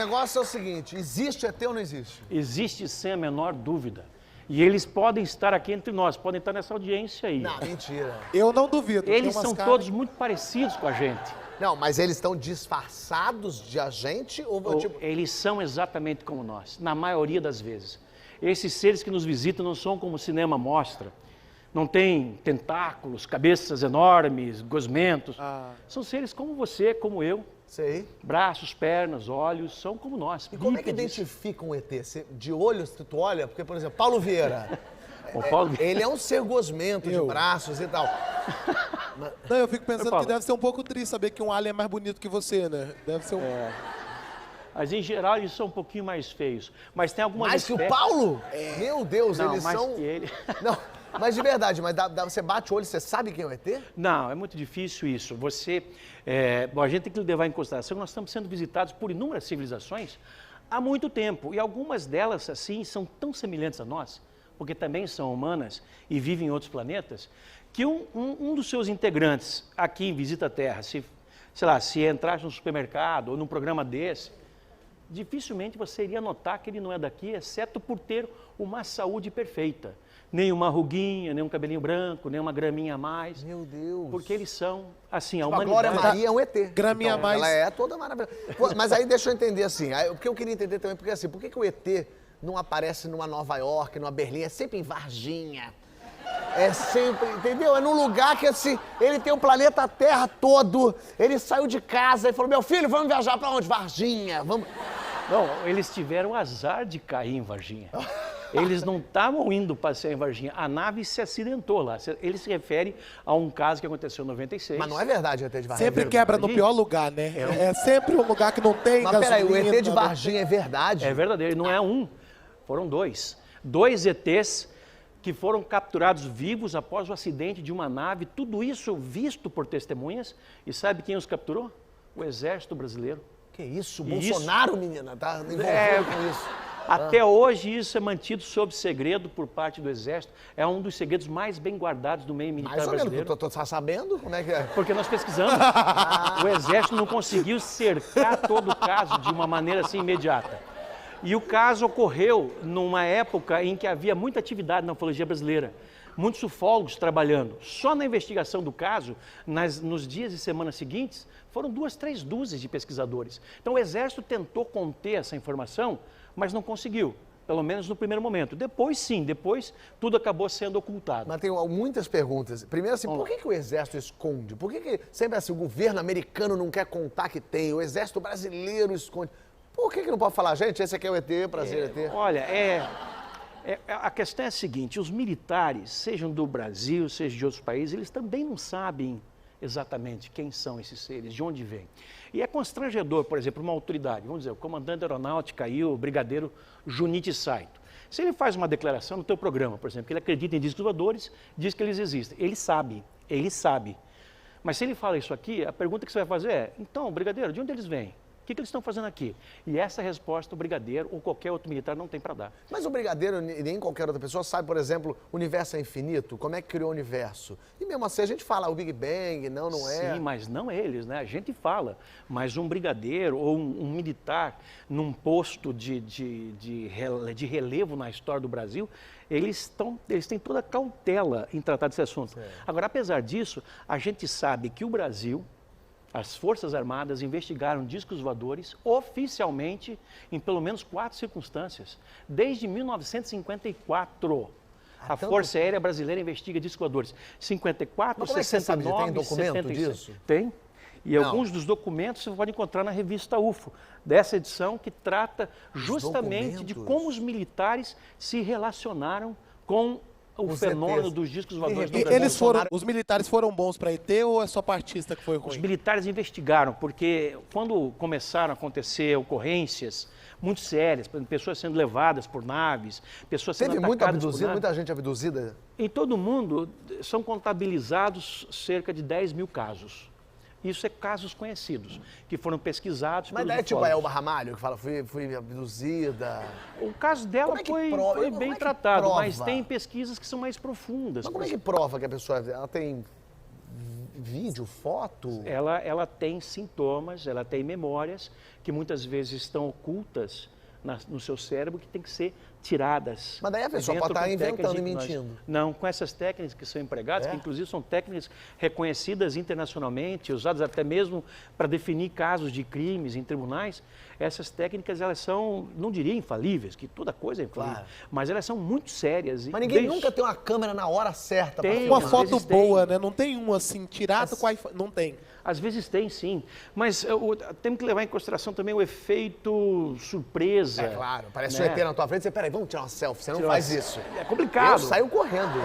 negócio é o seguinte, existe ET ou não existe? Existe sem a menor dúvida. E eles podem estar aqui entre nós, podem estar nessa audiência aí. Não, mentira. Eu não duvido. Eles são todos muito parecidos com a gente. Não, mas eles estão disfarçados de agente ou tipo... Eles são exatamente como nós, na maioria das vezes. Esses seres que nos visitam não são como o cinema mostra. Não tem tentáculos, cabeças enormes, gosmentos. São seres como você, como eu. Sei. Braços, pernas, olhos, são como nós. E como é que bípedes. identifica um ET? De olho, se tu olha, porque, por exemplo, Paulo Vieira. O Paulo... Ele é um ser gosmento de braços e tal. Não, eu fico pensando Paulo. que deve ser um pouco triste saber que um alien é mais bonito que você, né? Deve ser um... Mas, em geral, eles são um pouquinho mais feios. Mas tem algumas Mais que o espécies... Paulo? Meu Deus, Não, eles mais são... que ele. Não, mas de verdade, você bate o olho, você sabe quem é o ET? Não, é muito difícil isso. Bom, a gente tem que levar em consideração que nós estamos sendo visitados por inúmeras civilizações há muito tempo. E algumas delas, assim, são tão semelhantes a nós, porque também são humanas e vivem em outros planetas, que um dos seus integrantes aqui em Visita à Terra, sei lá, se entrasse no supermercado ou num programa desse, dificilmente você iria notar que ele não é daqui, exceto por ter uma saúde perfeita. Nem uma ruguinha, nem um cabelinho branco, nem uma graminha a mais. Meu Deus. Porque eles são, assim, a A humanidade... Glória Maria é um ET. Graminha a mais. Ela é toda maravilhosa. Pô, mas aí deixa eu entender assim, porque eu queria entender também, porque assim, por que o ET não aparece numa Nova York, numa Berlim, é sempre em Varginha? É sempre, entendeu? É num lugar que assim, ele tem o planeta Terra todo, ele saiu de casa e falou, meu filho, vamos viajar pra onde? Varginha, vamos... Não, eles tiveram o azar de cair em Varginha. Eles não estavam indo passear em Varginha. A nave se acidentou lá. Ele se refere a um caso que aconteceu em 96. Mas não é verdade o ET de Varginha. Sempre quebra no pior lugar, né? É sempre um lugar que não tem Mas peraí, o gasolina, ET de Varginha é verdade? É verdadeiro, não é um, foram dois. Dois ETs que foram capturados vivos após o acidente de uma nave, tudo isso visto por testemunhas. E sabe quem os capturou? O Exército Brasileiro. Que isso? Isso. Bolsonaro, menina, tá envolvido com isso. Até hoje isso é mantido sob segredo por parte do Exército. É um dos segredos mais bem guardados do meio militar Mais ou menos, brasileiro. tu tá sabendo como é que é? Porque nós pesquisamos. O Exército não conseguiu cercar todo o caso de uma maneira assim imediata. E o caso ocorreu numa época em que havia muita atividade na ufologia brasileira. Muitos ufólogos trabalhando. Só na investigação do caso, nos dias e semanas seguintes, foram 2, 3 dúzias de pesquisadores. Então o Exército tentou conter essa informação, mas não conseguiu. Pelo menos no primeiro momento. Depois, sim, depois tudo acabou sendo ocultado. Mas tem muitas perguntas. Primeiro, assim, por que o Exército esconde? Por que sempre assim, o governo americano não quer contar que tem? O Exército brasileiro esconde. Por que não pode falar, gente, esse aqui é o ET, prazer, ET? Olha, a questão é a seguinte, os militares, sejam do Brasil, sejam de outros países, eles também não sabem exatamente quem são esses seres, de onde vêm. E é constrangedor, por exemplo, uma autoridade, vamos dizer, o comandante da aeronáutica aí, o brigadeiro Junichi Saito. Se ele faz uma declaração no teu programa, por exemplo, que ele acredita em discos voadores, diz que eles existem. Ele sabe. Mas se ele fala isso aqui, a pergunta que você vai fazer é, então, brigadeiro, de onde eles vêm? O que eles estão fazendo aqui? E essa resposta o brigadeiro ou qualquer outro militar não tem para dar. Mas o brigadeiro, nem qualquer outra pessoa, sabe, por exemplo, o universo é infinito? Como é que criou o universo? E mesmo assim a gente fala o Big Bang, não é? Sim, mas não eles, né? A gente fala. Mas um brigadeiro ou um militar num posto de relevo na história do Brasil, eles têm toda a cautela em tratar desse assunto. Agora, apesar disso, a gente sabe que o Brasil... As Forças Armadas investigaram discos voadores oficialmente em pelo menos 4 circunstâncias. Desde 1954, a Força Aérea Brasileira investiga discos voadores. 54, 69, tem documento 76. disso? Tem. E alguns dos documentos você pode encontrar na revista UFO, dessa edição que trata justamente de como os militares se relacionaram com o fenômeno dos discos voadores. Os militares foram bons para ET ou é só partista que foi ruim? Os militares investigaram, porque quando começaram a acontecer ocorrências muito sérias, por exemplo, pessoas sendo levadas por naves, pessoas sendo Teve atacadas muita gente abduzida? Em todo o mundo são contabilizados cerca de 10 mil casos. Isso é casos conhecidos, que foram pesquisados Mas pelos é tipo a ufólogos. Elba Ramalho, que fala, fui abduzida. O caso dela foi bem tratado, mas tem pesquisas que são mais profundas. Mas como é que prova que a pessoa ela tem vídeo, foto? Ela tem sintomas, ela tem memórias que muitas vezes estão ocultas no seu cérebro que tem que ser tiradas. Mas daí a pessoa pode estar inventando e mentindo. Não, com essas técnicas que são empregadas, que inclusive são técnicas reconhecidas internacionalmente, usadas até mesmo para definir casos de crimes em tribunais, essas técnicas, elas são, não diria infalíveis, que toda coisa é infalível, Claro. mas elas são muito sérias. Mas ninguém nunca tem uma câmera na hora certa pra Tem. filmar. Uma Às foto vezes tem. boa, né? Não tem um assim, tirado com a iPhone. Não tem. Às vezes tem, sim. Mas temos que levar em consideração também o efeito surpresa. É claro, parece né? um ET na tua frente, você, peraí, vamos tirar uma selfie, você não Tirar faz uma- isso. É complicado. Eu saio correndo.